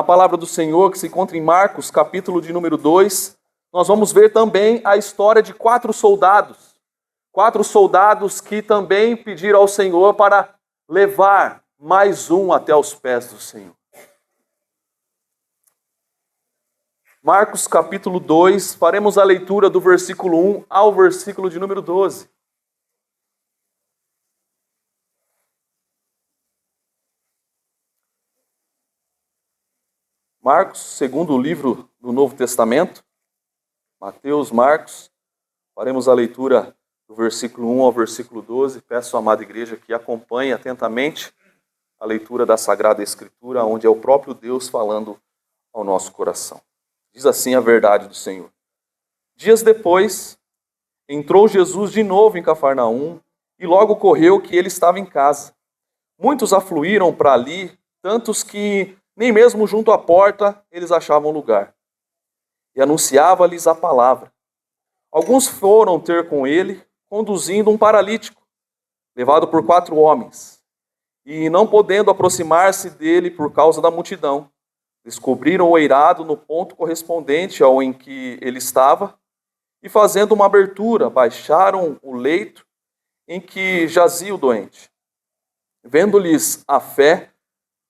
na palavra do Senhor, que se encontra em Marcos, capítulo de número 2, nós vamos ver também a história de 4 soldados. 4 soldados que também pediram ao Senhor para levar mais um até os pés do Senhor. Marcos capítulo 2, faremos a leitura do versículo 1 ao versículo de número 12. Marcos, segundo o livro do Novo Testamento, Mateus, Marcos, faremos a leitura do versículo 1 ao versículo 12. Peço à amada igreja que acompanhe atentamente a leitura da Sagrada Escritura, onde é o próprio Deus falando ao nosso coração. Diz assim a verdade do Senhor. Dias depois, entrou Jesus de novo em Cafarnaum e logo ocorreu que ele estava em casa. Muitos afluíram para ali, tantos que nem mesmo junto à porta eles achavam lugar. E anunciava-lhes a palavra. Alguns foram ter com ele, conduzindo um paralítico, levado por 4 homens. E não podendo aproximar-se dele por causa da multidão, descobriram o eirado no ponto correspondente ao em que ele estava, e fazendo uma abertura, baixaram o leito em que jazia o doente. Vendo-lhes a fé,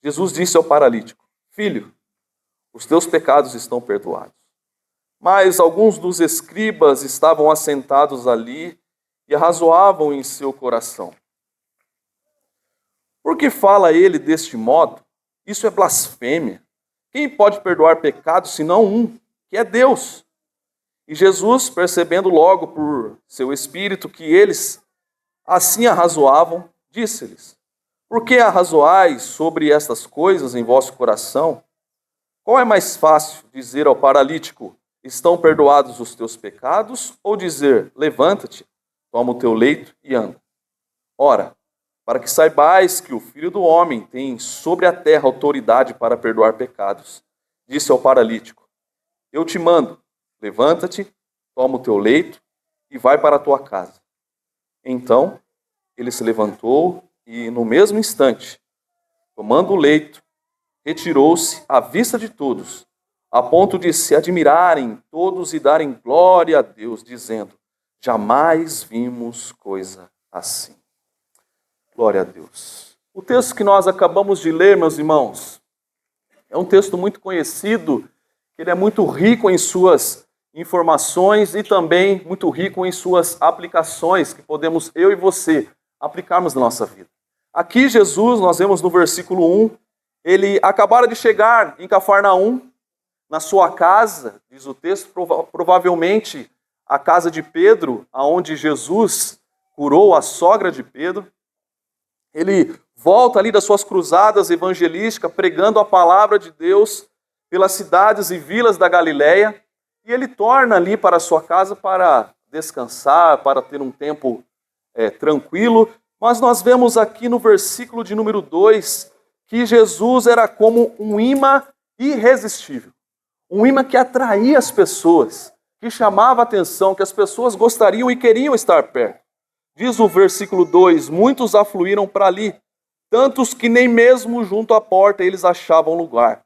Jesus disse ao paralítico: Filho, os teus pecados estão perdoados. Mas alguns dos escribas estavam assentados ali e arrazoavam em seu coração: Por que fala ele deste modo? Isso é blasfêmia. Quem pode perdoar pecados senão um, que é Deus? E Jesus, percebendo logo por seu espírito que eles assim arrazoavam, disse-lhes: Por que arrazoais sobre estas coisas em vosso coração? Qual é mais fácil, dizer ao paralítico: Estão perdoados os teus pecados? Ou dizer: Levanta-te, toma o teu leito e anda? Ora, para que saibais que o Filho do Homem tem sobre a terra autoridade para perdoar pecados, disse ao paralítico: Eu te mando, levanta-te, toma o teu leito e vai para a tua casa. Então, ele se levantou e, no mesmo instante, tomando o leito, retirou-se à vista de todos, a ponto de se admirarem todos e darem glória a Deus, dizendo: Jamais vimos coisa assim. Glória a Deus. O texto que nós acabamos de ler, meus irmãos, é um texto muito conhecido, ele é muito rico em suas informações e também muito rico em suas aplicações, que podemos, eu e você, aplicarmos na nossa vida. Aqui Jesus, nós vemos no versículo 1, ele acabara de chegar em Cafarnaum, na sua casa, diz o texto, provavelmente a casa de Pedro, aonde Jesus curou a sogra de Pedro. Ele volta ali das suas cruzadas evangelísticas, pregando a palavra de Deus pelas cidades e vilas da Galileia, e ele torna ali para a sua casa para descansar, para ter um tempo tranquilo. Mas nós vemos aqui no versículo de número 2 que Jesus era como um imã irresistível, um imã que atraía as pessoas, que chamava a atenção, que as pessoas gostariam e queriam estar perto. Diz o versículo 2, muitos afluíram para ali, tantos que nem mesmo junto à porta eles achavam lugar,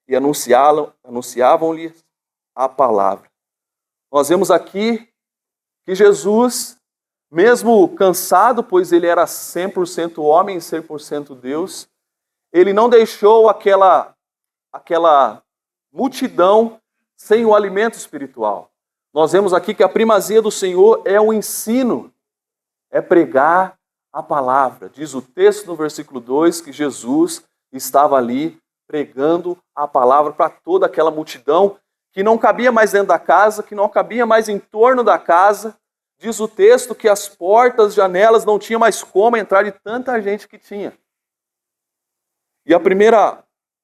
e anunciavam-lhe a palavra. Nós vemos aqui que Jesus, mesmo cansado, pois ele era 100% homem e 100% Deus, ele não deixou aquela multidão sem o alimento espiritual. Nós vemos aqui que a primazia do Senhor é o ensino, é pregar a palavra. Diz o texto no versículo 2 que Jesus estava ali pregando a palavra para toda aquela multidão que não cabia mais dentro da casa, que não cabia mais em torno da casa. Diz o texto que as portas, janelas não tinham mais como entrar de tanta gente que tinha. E a primeira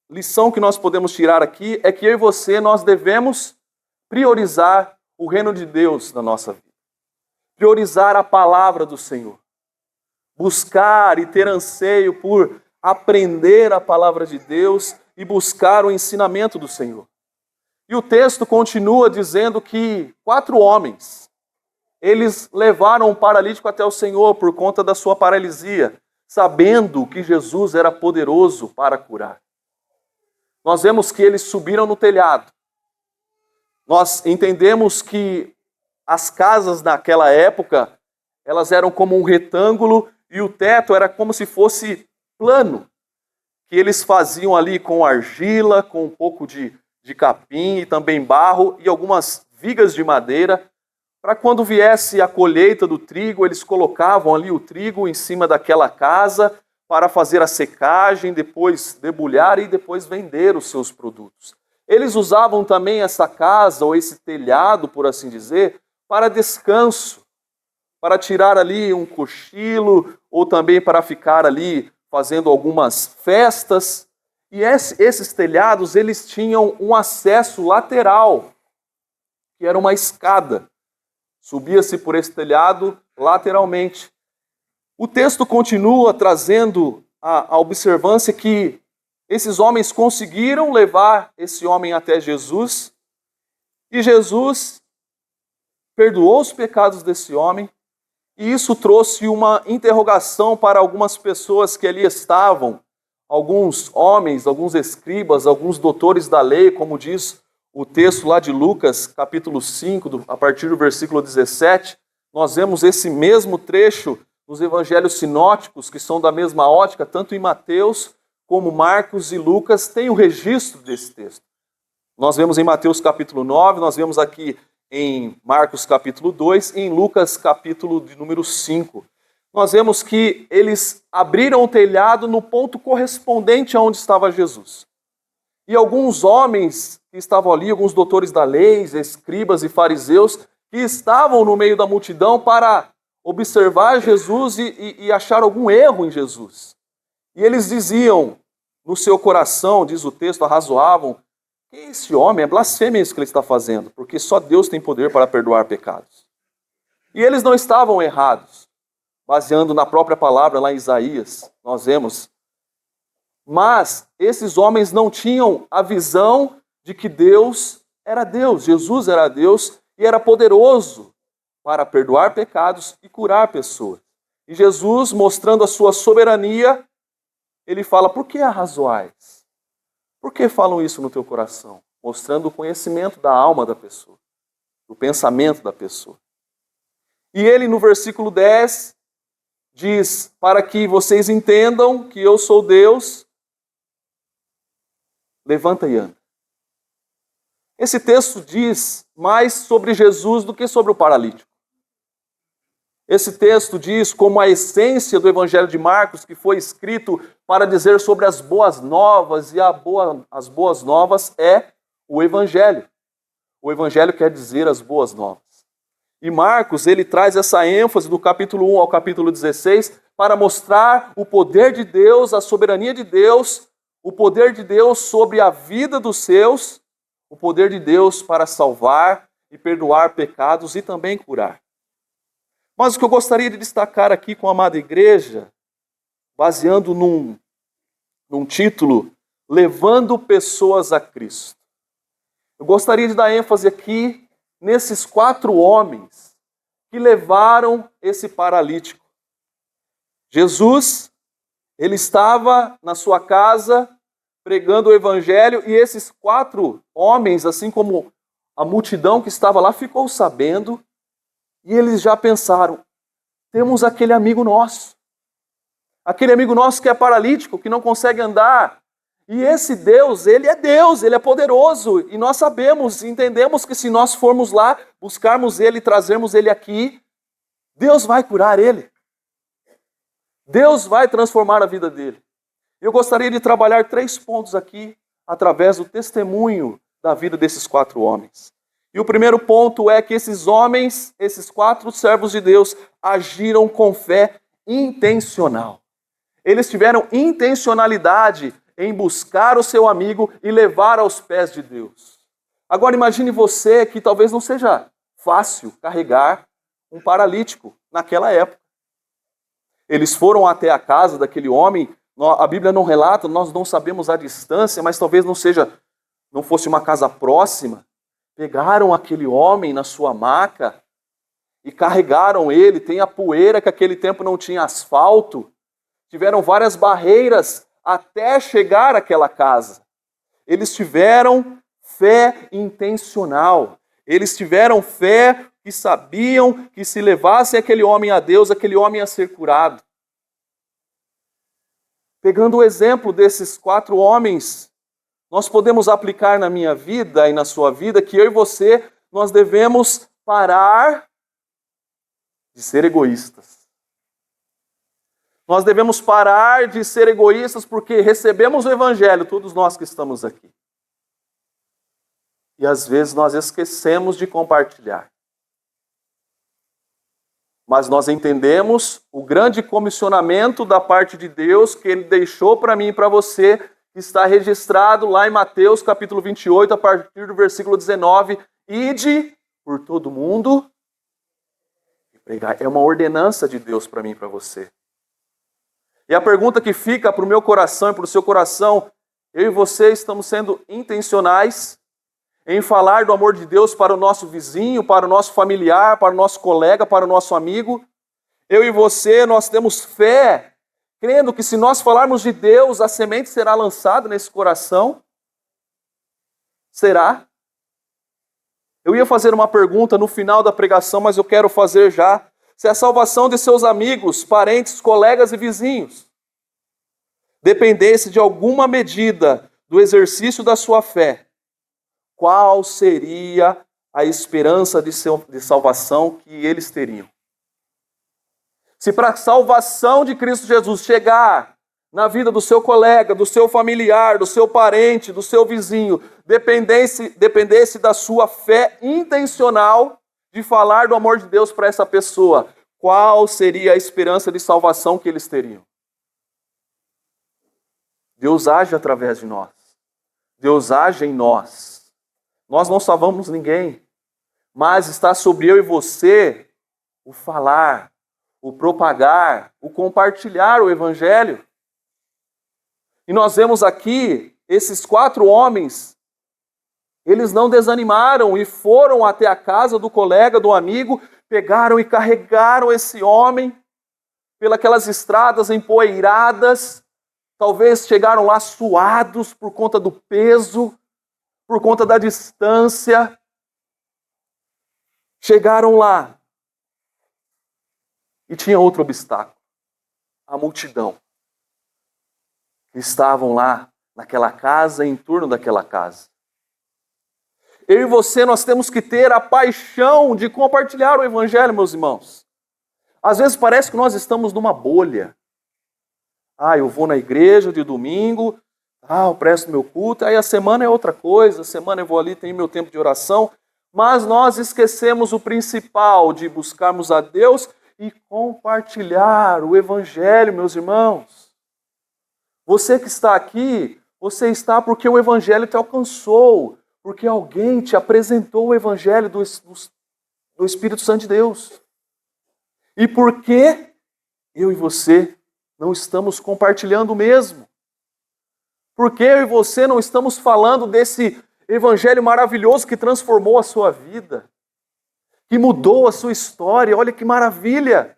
lição que nós podemos tirar aqui é que eu e você, nós devemos priorizar o reino de Deus na nossa vida. Priorizar a palavra do Senhor. Buscar e ter anseio por aprender a palavra de Deus e buscar o ensinamento do Senhor. E o texto continua dizendo que 4 homens, eles levaram um paralítico até o Senhor por conta da sua paralisia, sabendo que Jesus era poderoso para curar. nós vemos que eles subiram no telhado. Nós entendemos que as casas naquela época, elas eram como um retângulo e o teto era como se fosse plano, que eles faziam ali com argila, com um pouco de capim e também barro e algumas vigas de madeira, para quando viesse a colheita do trigo, eles colocavam ali o trigo em cima daquela casa para fazer a secagem, depois debulhar e depois vender os seus produtos. Eles usavam também essa casa ou esse telhado, por assim dizer, para descanso, para tirar ali um cochilo ou também para ficar ali fazendo algumas festas. E esses telhados, eles tinham um acesso lateral, que era uma escada. Subia-se por esse telhado lateralmente. O texto continua trazendo a observância que esses homens conseguiram levar esse homem até Jesus, e Jesus perdoou os pecados desse homem, e isso trouxe uma interrogação para algumas pessoas que ali estavam, alguns homens, alguns escribas, alguns doutores da lei, como diz o texto lá de Lucas, capítulo 5, a partir do versículo 17, nós vemos esse mesmo trecho nos evangelhos sinóticos, que são da mesma ótica, tanto em Mateus como Marcos e Lucas, tem o registro desse texto. Nós vemos em Mateus capítulo 9, nós vemos aqui em Marcos capítulo 2 e em Lucas capítulo de número 5. Nós vemos que eles abriram o telhado no ponto correspondente a onde estava Jesus. E alguns homens que estavam ali, alguns doutores da lei, escribas e fariseus, que estavam no meio da multidão para observar Jesus e achar algum erro em Jesus. E eles diziam no seu coração, diz o texto, arrazoavam, que esse homem é blasfêmia isso que ele está fazendo, porque só Deus tem poder para perdoar pecados. E eles não estavam errados, baseando na própria palavra lá em Isaías, nós vemos. Mas esses homens não tinham a visão de que Deus era Deus, Jesus era Deus e era poderoso para perdoar pecados e curar pessoas. E Jesus, mostrando a sua soberania, ele fala, por que arrazoais? Por que falam isso no teu coração? Mostrando o conhecimento da alma da pessoa, do pensamento da pessoa. E ele, no versículo 10, diz, para que vocês entendam que eu sou Deus, levanta e anda. Esse texto diz mais sobre Jesus do que sobre o paralítico. Esse texto diz como a essência do Evangelho de Marcos, que foi escrito para dizer sobre as boas novas, e as boas novas é o Evangelho. O Evangelho quer dizer as boas novas. E Marcos, ele traz essa ênfase do capítulo 1 ao capítulo 16 para mostrar o poder de Deus, a soberania de Deus, o poder de Deus sobre a vida dos seus, o poder de Deus para salvar e perdoar pecados e também curar. Mas o que eu gostaria de destacar aqui com a amada igreja, baseando num título, Levando Pessoas a Cristo. Eu gostaria de dar ênfase aqui nesses 4 homens que levaram esse paralítico. Jesus, ele estava na sua casa pregando o evangelho e esses 4 homens, assim como a multidão que estava lá, ficou sabendo. E eles já pensaram, temos aquele amigo nosso que é paralítico, que não consegue andar. E esse Deus, ele é poderoso. E nós sabemos, entendemos que se nós formos lá, buscarmos ele, trazermos ele aqui, Deus vai curar ele. Deus vai transformar a vida dele. Eu gostaria de trabalhar 3 pontos aqui, através do testemunho da vida desses 4 homens. E o primeiro ponto é que esses homens, esses 4 servos de Deus, agiram com fé intencional. Eles tiveram intencionalidade em buscar o seu amigo e levar aos pés de Deus. Agora imagine você que talvez não seja fácil carregar um paralítico naquela época. Eles foram até a casa daquele homem, a Bíblia não relata, nós não sabemos a distância, mas talvez não fosse uma casa próxima. Pegaram aquele homem na sua maca e carregaram ele. Tem a poeira, que naquele tempo não tinha asfalto. Tiveram várias barreiras até chegar àquela casa. eles tiveram fé intencional. Eles tiveram fé que sabiam que se levassem aquele homem a Deus, aquele homem ia ser curado. Pegando o exemplo desses 4 homens, nós podemos aplicar na minha vida e na sua vida que eu e você, nós devemos parar de ser egoístas. Nós devemos parar de ser egoístas porque recebemos o Evangelho, todos nós que estamos aqui. E às vezes nós esquecemos de compartilhar. Mas nós entendemos o grande comissionamento da parte de Deus que Ele deixou para mim e para você, que está registrado lá em Mateus capítulo 28, a partir do versículo 19. Ide por todo mundo e pregai. É uma ordenança de Deus para mim e para você. E a pergunta que fica para o meu coração e para o seu coração, eu e você estamos sendo intencionais em falar do amor de Deus para o nosso vizinho, para o nosso familiar, para o nosso colega, para o nosso amigo? Eu e você, nós temos fé, crendo que se nós falarmos de Deus, a semente será lançada nesse coração? Será? Eu ia fazer uma pergunta no final da pregação, mas eu quero fazer já. Se a salvação de seus amigos, parentes, colegas e vizinhos dependesse de alguma medida do exercício da sua fé, qual seria a esperança de salvação que eles teriam? Se para a salvação de Cristo Jesus chegar na vida do seu colega, do seu familiar, do seu parente, do seu vizinho, dependesse da sua fé intencional de falar do amor de Deus para essa pessoa, qual seria a esperança de salvação que eles teriam? Deus age através de nós. Deus age em nós. Nós não salvamos ninguém, mas está sobre eu e você o falar, o propagar, o compartilhar o Evangelho. E nós vemos aqui esses 4 homens, eles não desanimaram e foram até a casa do colega, do amigo, pegaram e carregaram esse homem pelas estradas empoeiradas, talvez chegaram lá suados por conta do peso, por conta da distância. Chegaram lá e tinha outro obstáculo, a multidão. Estavam lá naquela casa, em torno daquela casa. Eu e você, nós temos que ter a paixão de compartilhar o Evangelho, meus irmãos. Às vezes parece que nós estamos numa bolha. Eu vou na igreja de domingo, eu presto meu culto, aí a semana é outra coisa, a semana eu vou ali, tenho meu tempo de oração, mas nós esquecemos o principal, de buscarmos a Deus e compartilhar o Evangelho, meus irmãos. Você que está aqui, você está porque o Evangelho te alcançou, porque alguém te apresentou o Evangelho do Espírito Santo de Deus. E por que eu e você não estamos compartilhando o mesmo? Por que eu e você não estamos falando desse Evangelho maravilhoso que transformou a sua vida, que mudou a sua história? Olha que maravilha!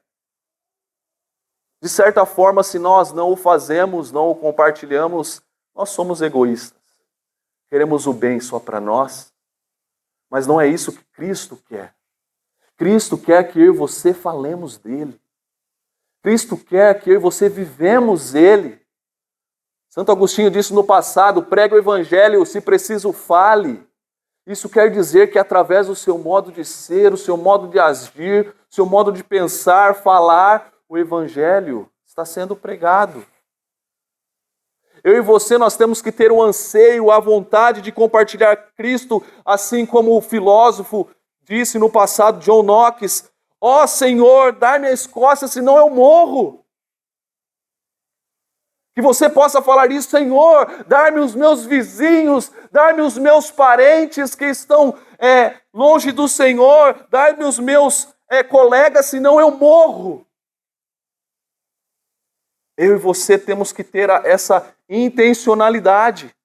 De certa forma, se nós não o fazemos, não o compartilhamos, nós somos egoístas. Queremos o bem só para nós, mas não é isso que Cristo quer. Cristo quer que eu e você falemos dele. Cristo quer que eu e você vivemos ele. Santo Agostinho disse no passado, pregue o Evangelho, se preciso fale. Isso quer dizer que através do seu modo de ser, o seu modo de agir, o seu modo de pensar, falar, o Evangelho está sendo pregado. Eu e você, nós temos que ter o anseio, a vontade de compartilhar Cristo, assim como o filósofo disse no passado, John Knox, ó Senhor, dá-me a Escócia, senão eu morro. Que você possa falar isso, Senhor, dá-me os meus vizinhos, dá-me os meus parentes que estão longe do Senhor, dá-me os meus colegas, senão eu morro. Eu e você temos que ter essa intencionalidade.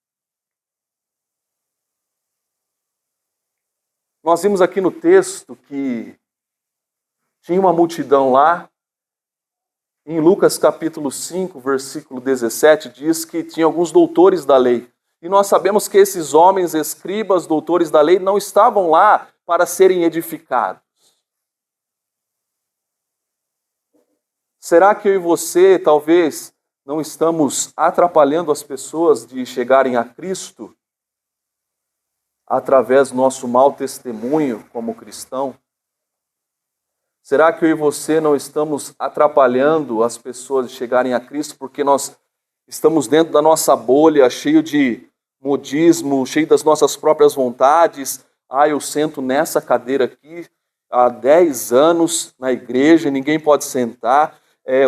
Nós vimos aqui no texto que tinha uma multidão lá. Em Lucas capítulo 5, versículo 17, diz que tinha alguns doutores da lei. E nós sabemos que esses homens, escribas, doutores da lei, não estavam lá para serem edificados. Será que eu e você, talvez, não estamos atrapalhando as pessoas de chegarem a Cristo através do nosso mau testemunho como cristão? Será que eu e você não estamos atrapalhando as pessoas de chegarem a Cristo porque nós estamos dentro da nossa bolha, cheio de modismo, cheio das nossas próprias vontades? Eu sento nessa cadeira aqui há 10 anos na igreja, ninguém pode sentar.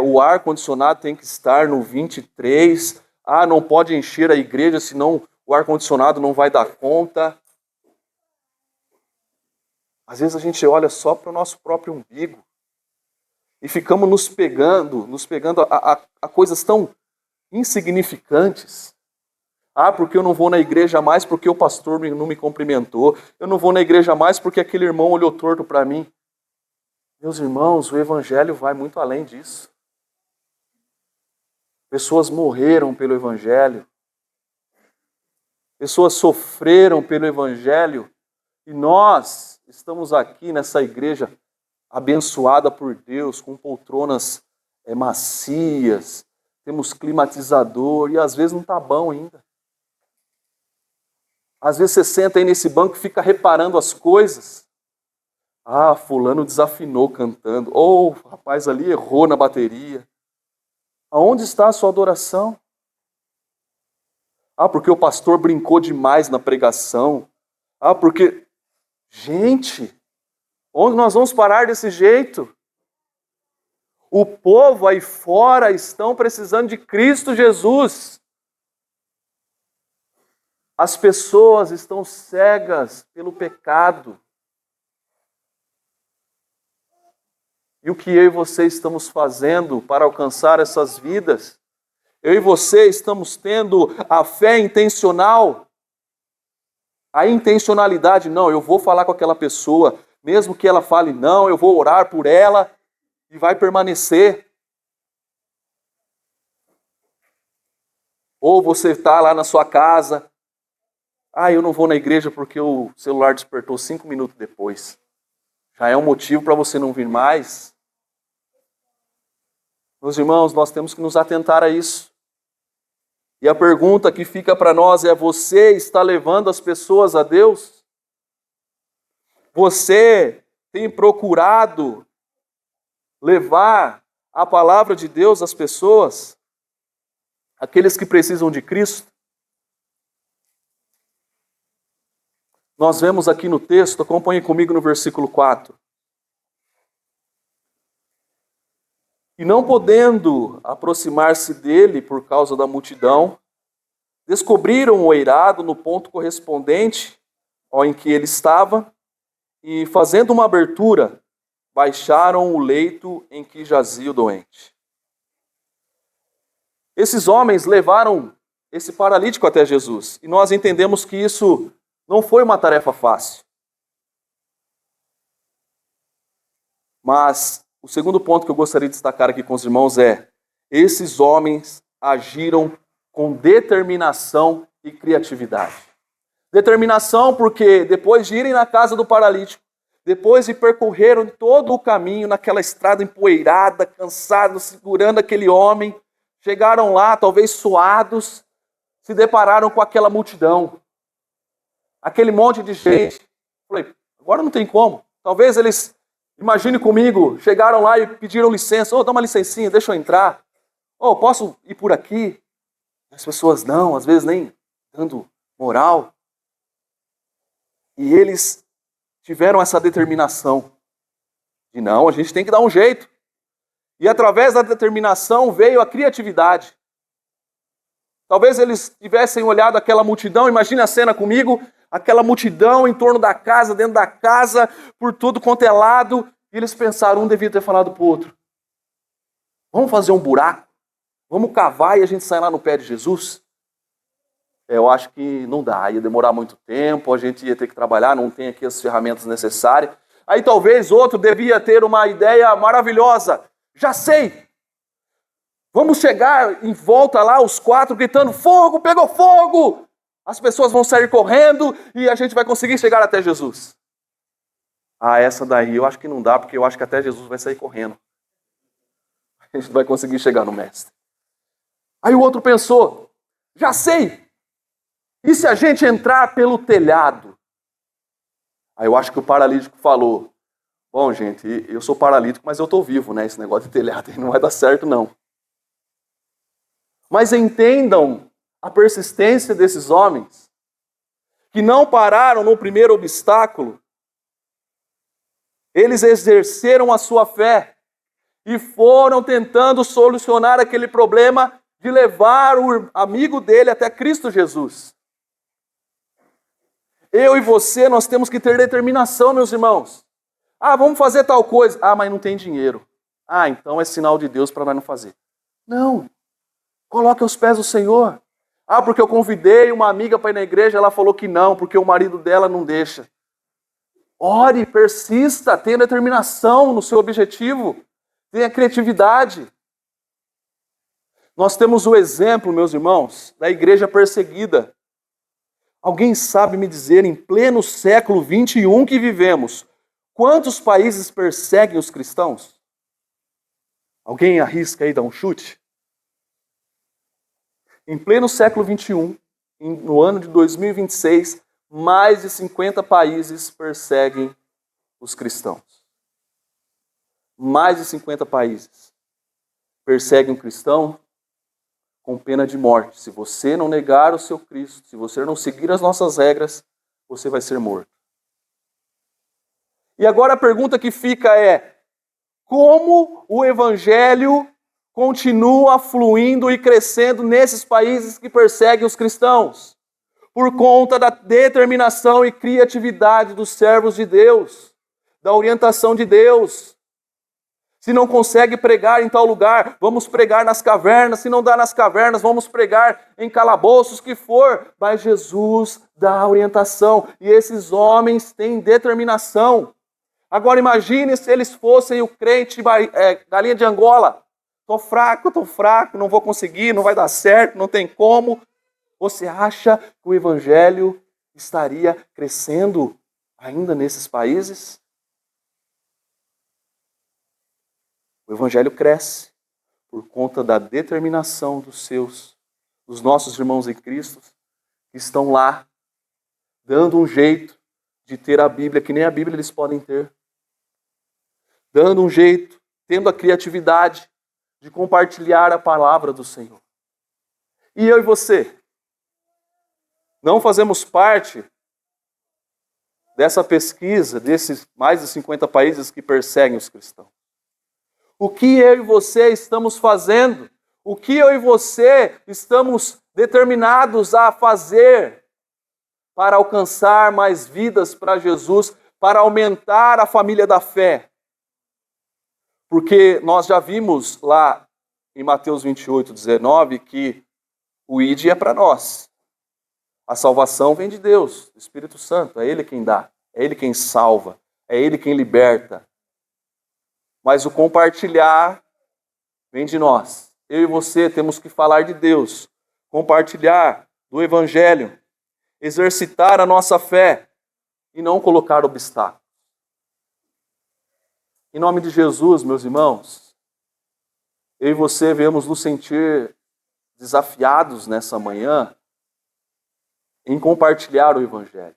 O ar-condicionado tem que estar no 23. Não pode encher a igreja, senão o ar-condicionado não vai dar conta. Às vezes a gente olha só para o nosso próprio umbigo e ficamos nos pegando a coisas tão insignificantes. Porque eu não vou na igreja mais porque o pastor não me cumprimentou. Eu não vou na igreja mais porque aquele irmão olhou torto para mim. Meus irmãos, o evangelho vai muito além disso. Pessoas morreram pelo evangelho. Pessoas sofreram pelo evangelho. E nós estamos aqui nessa igreja abençoada por Deus, com poltronas macias, temos climatizador e às vezes não está bom ainda. Às vezes você senta aí nesse banco e fica reparando as coisas. Fulano desafinou cantando. Rapaz ali errou na bateria. Aonde está a sua adoração? Porque o pastor brincou demais na pregação. Porque... Gente, onde nós vamos parar desse jeito? O povo aí fora estão precisando de Cristo Jesus. As pessoas estão cegas pelo pecado. E o que eu e você estamos fazendo para alcançar essas vidas? Eu e você estamos tendo a fé intencional. A intencionalidade, não, eu vou falar com aquela pessoa, mesmo que ela fale não, eu vou orar por ela e vai permanecer. Ou você está lá na sua casa, eu não vou na igreja porque o celular despertou 5 minutos depois. Já é um motivo para você não vir mais. Meus irmãos, nós temos que nos atentar a isso. E a pergunta que fica para nós é: você está levando as pessoas a Deus? Você tem procurado levar a palavra de Deus às pessoas? Aqueles que precisam de Cristo? Nós vemos aqui no texto, acompanhe comigo no versículo 4. E não podendo aproximar-se dele por causa da multidão, descobriram o eirado no ponto correspondente ao em que ele estava, e fazendo uma abertura, baixaram o leito em que jazia o doente. Esses homens levaram esse paralítico até Jesus, e nós entendemos que isso não foi uma tarefa fácil. Mas o segundo ponto que eu gostaria de destacar aqui com os irmãos é: esses homens agiram com determinação e criatividade. Determinação porque depois de irem na casa do paralítico, depois de percorreram todo o caminho naquela estrada empoeirada, cansados, segurando aquele homem, chegaram lá, talvez suados, se depararam com aquela multidão, aquele monte de gente. Falei, agora não tem como. Talvez eles... Imagine comigo, chegaram lá e pediram licença. Dá uma licencinha, deixa eu entrar. Posso ir por aqui? As pessoas não, às vezes nem dando moral. E eles tiveram essa determinação de não, a gente tem que dar um jeito. E através da determinação veio a criatividade. Talvez eles tivessem olhado aquela multidão, imagine a cena comigo, aquela multidão em torno da casa, dentro da casa, por tudo quanto é lado, e eles pensaram, um devia ter falado para o outro: vamos fazer um buraco, vamos cavar e a gente sai lá no pé de Jesus? Eu acho que não dá, ia demorar muito tempo, a gente ia ter que trabalhar, não tem aqui as ferramentas necessárias. Aí talvez outro devia ter uma ideia maravilhosa: já sei! Vamos chegar em volta lá, os 4, gritando, fogo, pegou fogo! As pessoas vão sair correndo e a gente vai conseguir chegar até Jesus. Ah, essa daí eu acho que não dá, porque eu acho que até Jesus vai sair correndo. A gente vai conseguir chegar no mestre. Aí o outro pensou, já sei. E se a gente entrar pelo telhado? Aí eu acho que o paralítico falou, bom, gente, eu sou paralítico, mas eu estou vivo, né? Esse negócio de telhado aí não vai dar certo, não. Mas entendam a persistência desses homens, que não pararam no primeiro obstáculo. Eles exerceram a sua fé e foram tentando solucionar aquele problema de levar o amigo dele até Cristo Jesus. Eu e você, nós temos que ter determinação, meus irmãos. Ah, vamos fazer tal coisa. Ah, mas não tem dinheiro. Ah, então é sinal de Deus para nós não fazer. Não. Coloque aos pés do Senhor. Ah, porque eu convidei uma amiga para ir na igreja, ela falou que não, porque o marido dela não deixa. Ore, persista, tenha determinação no seu objetivo, tenha criatividade. Nós temos o exemplo, meus irmãos, da igreja perseguida. Alguém sabe me dizer, em pleno século 21 que vivemos, quantos países perseguem os cristãos? Alguém arrisca aí dar um chute? Em pleno século 21, no ano de 2026, mais de 50 países perseguem os cristãos. Mais de 50 países perseguem um cristão com pena de morte. Se você não negar o seu Cristo, se você não seguir as nossas regras, você vai ser morto. E agora a pergunta que fica é, como o evangelho continua fluindo e crescendo nesses países que perseguem os cristãos? Por conta da determinação e criatividade dos servos de Deus, da orientação de Deus. Se não consegue pregar em tal lugar, vamos pregar nas cavernas. Se não dá nas cavernas, vamos pregar em calabouços que for. Mas Jesus dá a orientação e esses homens têm determinação. Agora imagine se eles fossem o crente galinha de Angola. Estou fraco, não vou conseguir, não vai dar certo, não tem como. Você acha que o evangelho estaria crescendo ainda nesses países? O evangelho cresce por conta da determinação dos nossos irmãos em Cristo, que estão lá, dando um jeito de ter a Bíblia, que nem a Bíblia eles podem ter. Dando um jeito, tendo a criatividade de compartilhar a palavra do Senhor. E eu e você? Não fazemos parte dessa pesquisa, desses mais de 50 países que perseguem os cristãos. O que eu e você estamos fazendo? O que eu e você estamos determinados a fazer para alcançar mais vidas para Jesus, para aumentar a família da fé? Porque nós já vimos lá em Mateus 28, 19, que o ID é para nós. A salvação vem de Deus, do Espírito Santo. É Ele quem dá, é Ele quem salva, é Ele quem liberta. Mas o compartilhar vem de nós. Eu e você temos que falar de Deus, compartilhar do Evangelho, exercitar a nossa fé e não colocar obstáculos. Em nome de Jesus, meus irmãos, eu e você devemos nos sentir desafiados nessa manhã em compartilhar o Evangelho,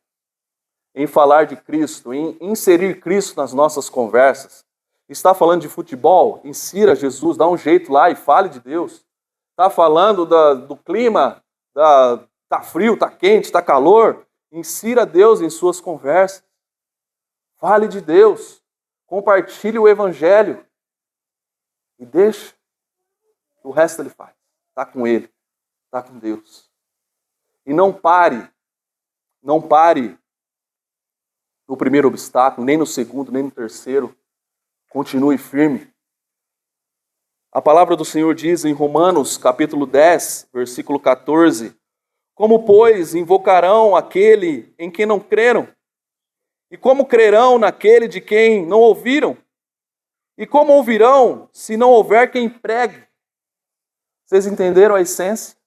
em falar de Cristo, em inserir Cristo nas nossas conversas. Está falando de futebol? Insira Jesus, dá um jeito lá e fale de Deus. Está falando do clima, tá frio, tá quente, tá calor? Insira Deus em suas conversas. Fale de Deus. Compartilhe o Evangelho. E deixe. O resto ele faz. Está com Ele. Está com Deus. E não pare no primeiro obstáculo, nem no segundo, nem no terceiro. Continue firme. A palavra do Senhor diz em Romanos, capítulo 10, versículo 14, como, pois, invocarão aquele em quem não creram? E como crerão naquele de quem não ouviram? E como ouvirão se não houver quem pregue? Vocês entenderam a essência?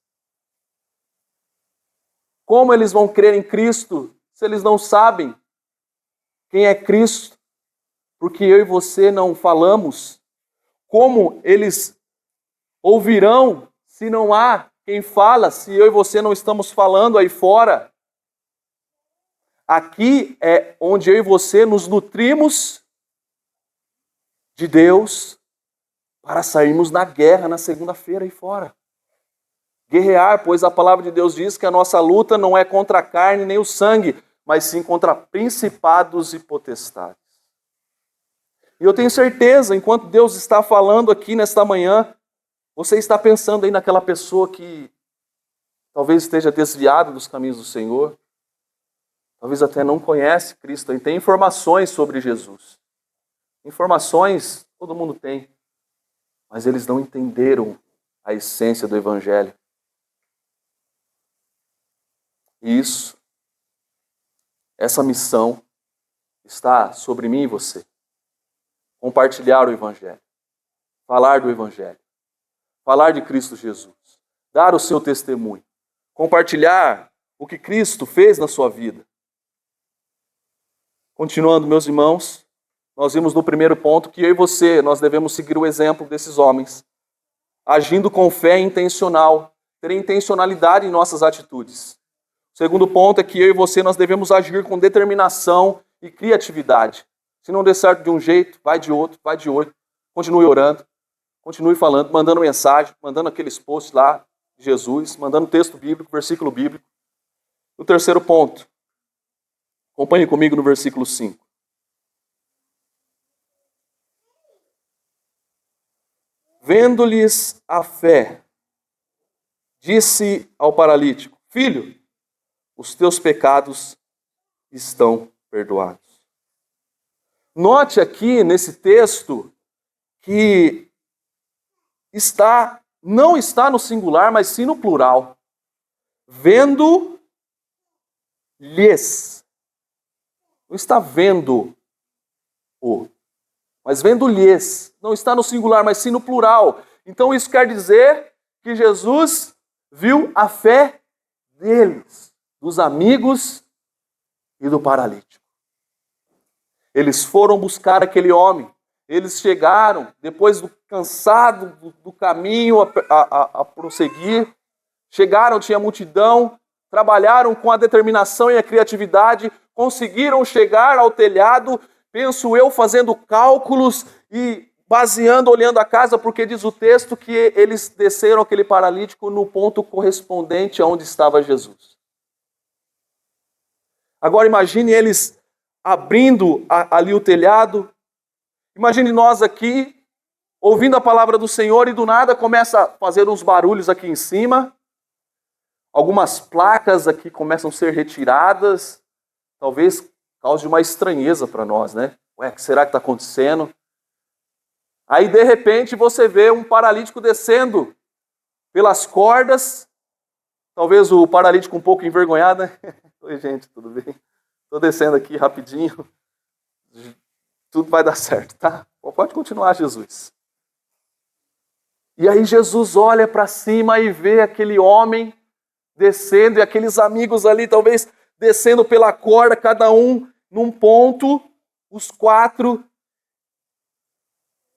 Como eles vão crer em Cristo se eles não sabem quem é Cristo? Porque eu e você não falamos. Como eles ouvirão se não há quem fala, se eu e você não estamos falando aí fora? Aqui é onde eu e você nos nutrimos de Deus para sairmos na guerra na segunda-feira aí fora. Guerrear, pois a palavra de Deus diz que a nossa luta não é contra a carne nem o sangue, mas sim contra principados e potestades. E eu tenho certeza, enquanto Deus está falando aqui nesta manhã, você está pensando aí naquela pessoa que talvez esteja desviada dos caminhos do Senhor, talvez até não conhece Cristo e tem informações sobre Jesus. Informações todo mundo tem, mas eles não entenderam a essência do Evangelho. E essa missão está sobre mim e você. Compartilhar o Evangelho, falar do Evangelho, falar de Cristo Jesus, dar o seu testemunho, compartilhar o que Cristo fez na sua vida. Continuando, meus irmãos, nós vimos no primeiro ponto que eu e você, nós devemos seguir o exemplo desses homens, agindo com fé intencional, ter intencionalidade em nossas atitudes. O segundo ponto é que eu e você, nós devemos agir com determinação e criatividade. Se não der certo de um jeito, vai de outro. Continue orando, continue falando, mandando mensagem, mandando aqueles posts lá de Jesus, mandando texto bíblico, versículo bíblico. O terceiro ponto, acompanhe comigo no versículo 5. Vendo-lhes a fé, disse ao paralítico: Filho, os teus pecados estão perdoados. Note aqui nesse texto que não está no singular, mas sim no plural. Vendo-lhes. Não está vendo-o, mas vendo-lhes. Não está no singular, mas sim no plural. Então isso quer dizer que Jesus viu a fé deles, dos amigos e do paralítico. Eles foram buscar aquele homem. Eles chegaram, depois do cansado do caminho a prosseguir, chegaram, tinha multidão, trabalharam com a determinação e a criatividade, conseguiram chegar ao telhado, penso eu, fazendo cálculos e baseando, olhando a casa, porque diz o texto que eles desceram aquele paralítico no ponto correspondente aonde estava Jesus. Agora imagine eles abrindo ali o telhado. Imagine nós aqui, ouvindo a palavra do Senhor e do nada começa a fazer uns barulhos aqui em cima. Algumas placas aqui começam a ser retiradas. Talvez cause uma estranheza para nós, né? Ué, o que será que está acontecendo? Aí, de repente, você vê um paralítico descendo pelas cordas. Talvez o paralítico um pouco envergonhado, né? Oi, gente, tudo bem? Estou descendo aqui rapidinho. Tudo vai dar certo, tá? Pode continuar, Jesus. E aí Jesus olha para cima e vê aquele homem descendo e aqueles amigos ali, talvez descendo pela corda, cada um num ponto, os quatro.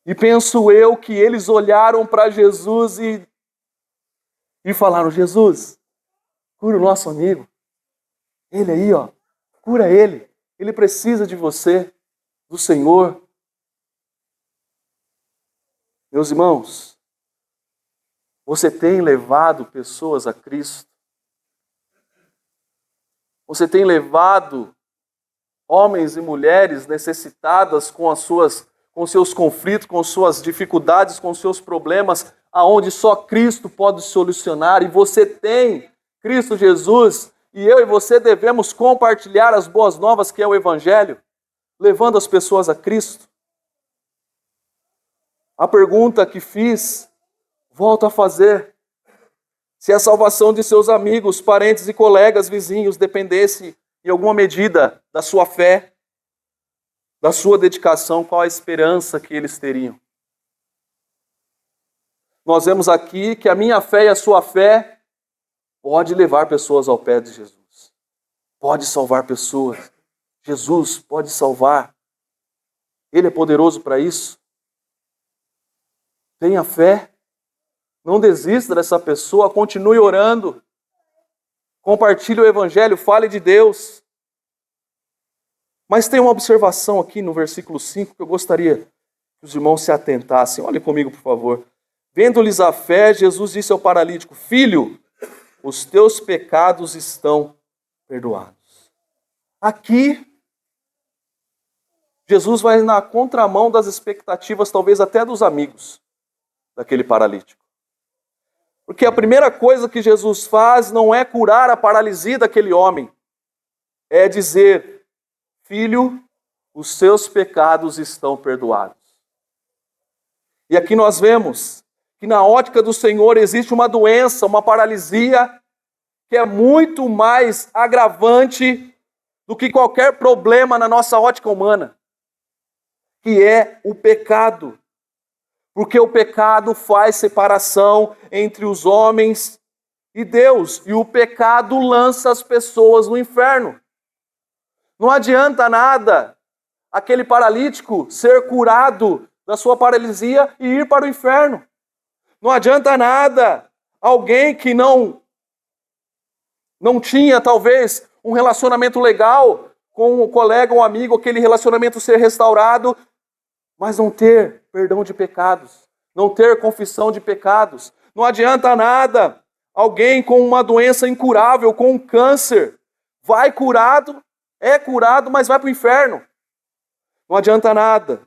E penso eu que eles olharam para Jesus e falaram: Jesus, cura o nosso amigo. Ele aí, ó, cura ele. Ele precisa de você, do Senhor. Meus irmãos, você tem levado pessoas a Cristo? Você tem levado homens e mulheres necessitadas com seus conflitos, com suas dificuldades, com seus problemas, aonde só Cristo pode solucionar, e você tem Cristo Jesus, e eu e você devemos compartilhar as boas novas que é o Evangelho, levando as pessoas a Cristo. A pergunta que fiz, volto a fazer: se a salvação de seus amigos, parentes e colegas, vizinhos, dependesse em alguma medida da sua fé, da sua dedicação, qual a esperança que eles teriam? Nós vemos aqui que a minha fé e a sua fé pode levar pessoas ao pé de Jesus. Pode salvar pessoas. Jesus pode salvar. Ele é poderoso para isso. Tenha fé. Não desista dessa pessoa. Continue orando. Compartilhe o Evangelho. Fale de Deus. Mas tem uma observação aqui no versículo 5 que eu gostaria que os irmãos se atentassem. Olhem comigo, por favor. Vendo-lhes a fé, Jesus disse ao paralítico: Filho, os teus pecados estão perdoados. Aqui, Jesus vai na contramão das expectativas, talvez até dos amigos daquele paralítico. Porque a primeira coisa que Jesus faz não é curar a paralisia daquele homem, é dizer: Filho, os seus pecados estão perdoados. E aqui nós vemos que na ótica do Senhor existe uma doença, uma paralisia, que é muito mais agravante do que qualquer problema na nossa ótica humana, que é o pecado. Porque o pecado faz separação entre os homens e Deus, e o pecado lança as pessoas no inferno. Não adianta nada aquele paralítico ser curado da sua paralisia e ir para o inferno. Não adianta nada alguém que não tinha, talvez, um relacionamento legal com um colega, um amigo, aquele relacionamento ser restaurado, mas não ter perdão de pecados, não ter confissão de pecados. Não adianta nada alguém com uma doença incurável, com um câncer, vai curado, é curado, mas vai para o inferno. Não adianta nada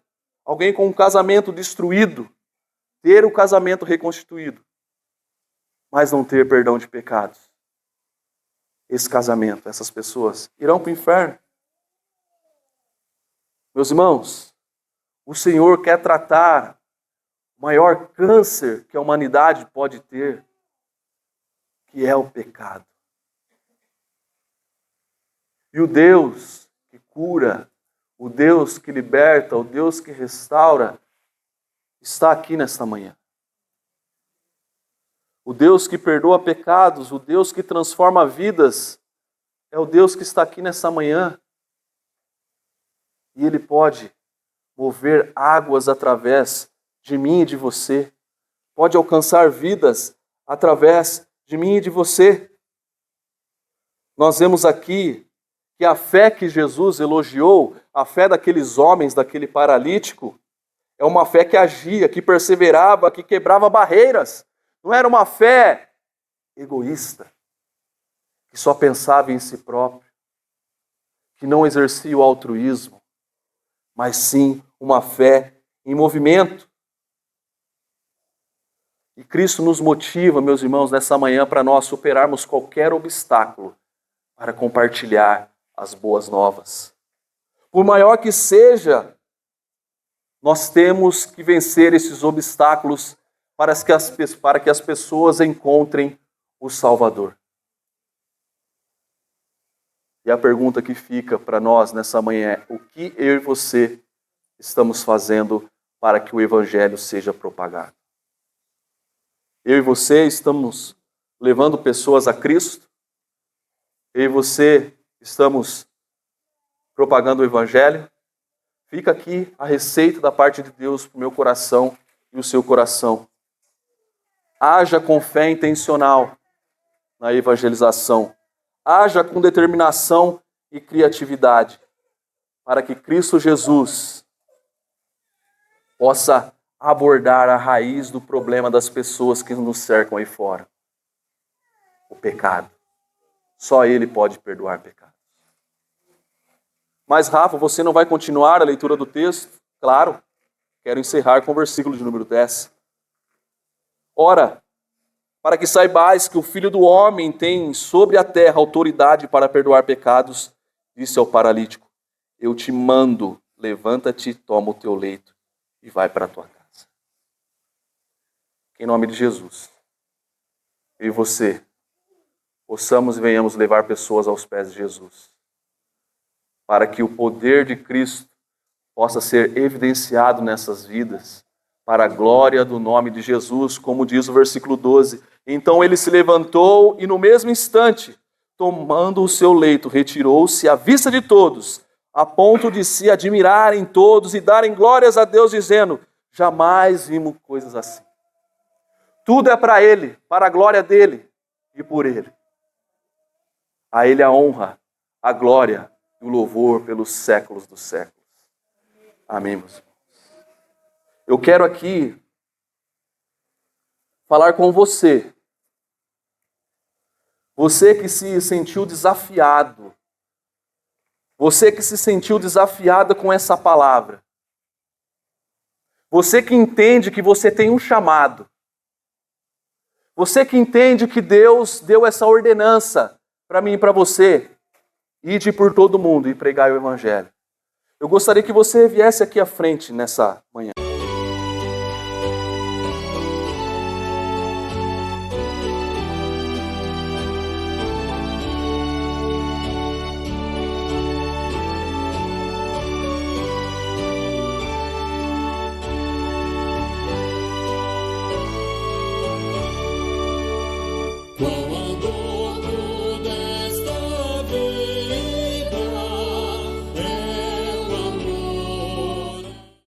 alguém com um casamento destruído, ter o casamento reconstituído, mas não ter perdão de pecados. Esse casamento, essas pessoas irão para o inferno. Meus irmãos, o Senhor quer tratar o maior câncer que a humanidade pode ter, que é o pecado. E o Deus que cura, o Deus que liberta, o Deus que restaura, está aqui nesta manhã. O Deus que perdoa pecados, o Deus que transforma vidas, é o Deus que está aqui nesta manhã. E Ele pode mover águas através de mim e de você. Pode alcançar vidas através de mim e de você. Nós vemos aqui que a fé que Jesus elogiou, a fé daqueles homens, daquele paralítico, é uma fé que agia, que perseverava, que quebrava barreiras. Não era uma fé egoísta, que só pensava em si próprio, que não exercia o altruísmo, mas sim uma fé em movimento. E Cristo nos motiva, meus irmãos, nessa manhã para nós superarmos qualquer obstáculo para compartilhar as boas novas. Por maior que seja, nós temos que vencer esses obstáculos para que as pessoas encontrem o Salvador. E a pergunta que fica para nós nessa manhã é: o que eu e você estamos fazendo para que o Evangelho seja propagado? Eu e você estamos levando pessoas a Cristo? Eu e você estamos propagando o Evangelho? Fica aqui a receita da parte de Deus para o meu coração e o seu coração. Haja com fé intencional na evangelização. Haja com determinação e criatividade para que Cristo Jesus possa abordar a raiz do problema das pessoas que nos cercam aí fora. O pecado. Só Ele pode perdoar pecados. Mas, Rafa, você não vai continuar a leitura do texto? Claro. Quero encerrar com o versículo de número 10. Ora, para que saibais que o Filho do Homem tem sobre a terra autoridade para perdoar pecados, disse ao paralítico: eu te mando, levanta-te, toma o teu leito e vai para a tua casa. Em nome de Jesus, eu e você possamos e venhamos levar pessoas aos pés de Jesus, para que o poder de Cristo possa ser evidenciado nessas vidas, para a glória do nome de Jesus, como diz o versículo 12. Então ele se levantou e no mesmo instante, tomando o seu leito, retirou-se à vista de todos, a ponto de se admirarem todos e darem glórias a Deus, dizendo: jamais vimos coisas assim. Tudo é para Ele, para a glória dEle e por Ele. A Ele a honra, a glória e o louvor pelos séculos dos séculos. Amém, meus irmãos. Eu quero aqui falar com você. Você que se sentiu desafiado. Você que se sentiu desafiada com essa palavra. Você que entende que você tem um chamado. Você que entende que Deus deu essa ordenança para mim e para você. Ide por todo mundo e pregai o Evangelho. Eu gostaria que você viesse aqui à frente nessa manhã. Qual